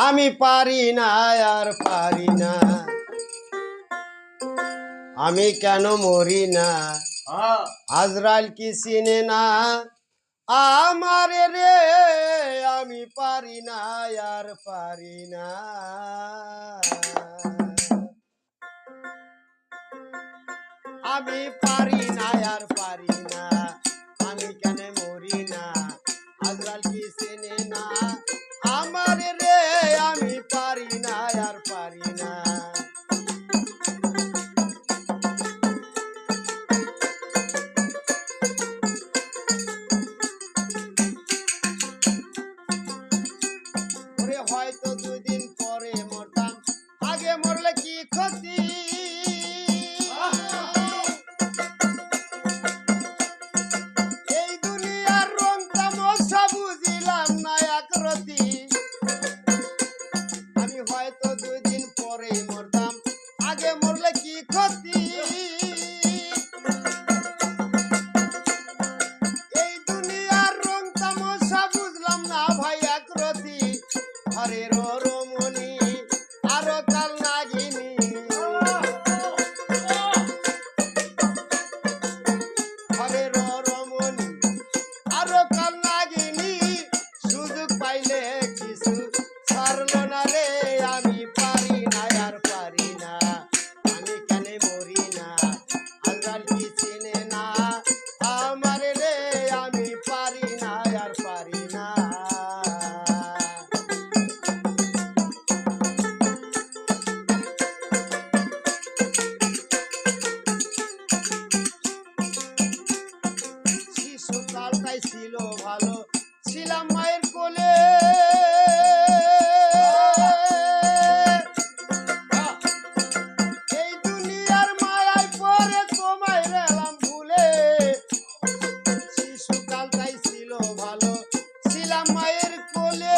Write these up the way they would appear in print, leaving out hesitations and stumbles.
আমি পারি না আর পারি না, আমি কেন মরি না। আজরাইল কি চিনে না আমার রে, আমি পারি না আর পারি না। আমি পারি না আর পারি না, আমি কেন মরি না। আজরাইল কি চিনে না আমার রে, আমি পারি না আর পারি না। হয়তো দুদিন পরে মরতাম, আগে মরলে কি ক্ষতি। এই দুনিয়ার রং তামাশা বুঝিলাম না একরতি। আমি হয়তো দুদিন পরে মরতাম, আগে মরলে কি ক্ষতি। এই দুনিয়ার রং তামাশা বুঝলাম না ভাই একরতি। হরের রমণী আরো কাল নাগিনী, হরের রমণী আরো কাল নাগিনী, সুযোগ পাইলে কিছু ছাড়ল না রে। আমি পারি না আর পারি না, আমি কেন মরি না। আজরাইল কি চিনে না আমার রে, আমি পারি না আর পারি না। শিশুকালটাই ছিল ভালো, ছিলাম মায়ের কোলে। এই দুনিয়ার মায়ায় পরে তোমায় গেলাম ভুলে। শিশুকালটাই ছিল ভালো, ছিলাম মায়ের কোলে।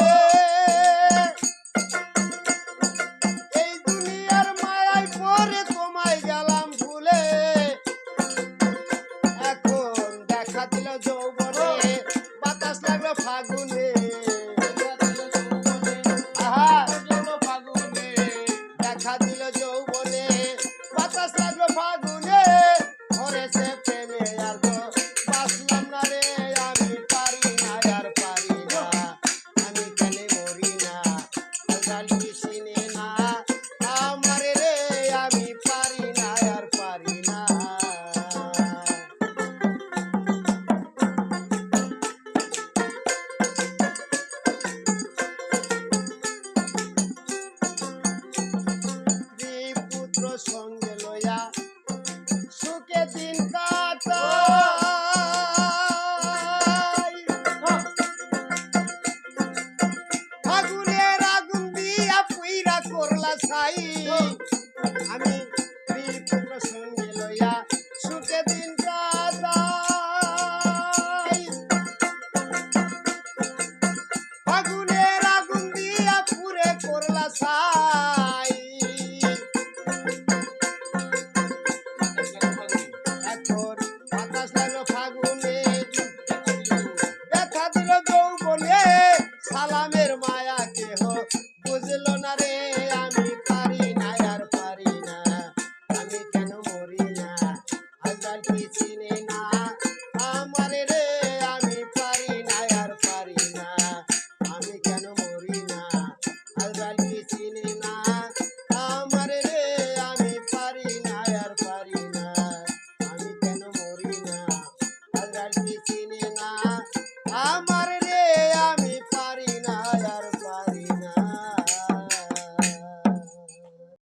এই দুনিয়ার মায়ায় পরে তোমায় গেলাম ভুলে। এখন দেখা দিল যৌবনে, বাতাস লাগলো ফাগুনে। আহা, দেখা দিল যৌবনে, বাতাস লাগলো ফাগুনে। ধরেছে প্রেমে আর তো বাঁচলাম না রে, আমি পারি না আর পারি না, আমি কেন মরি না। আজরাইল কি চিনে না আমার রে, আমি পারি না আর পারি না। পুত্র সঙ্গে লইয়া সুখে দিন কাটাই, ফাগুনের আগুন দিয়া পুইরা করলা ছাই। আমি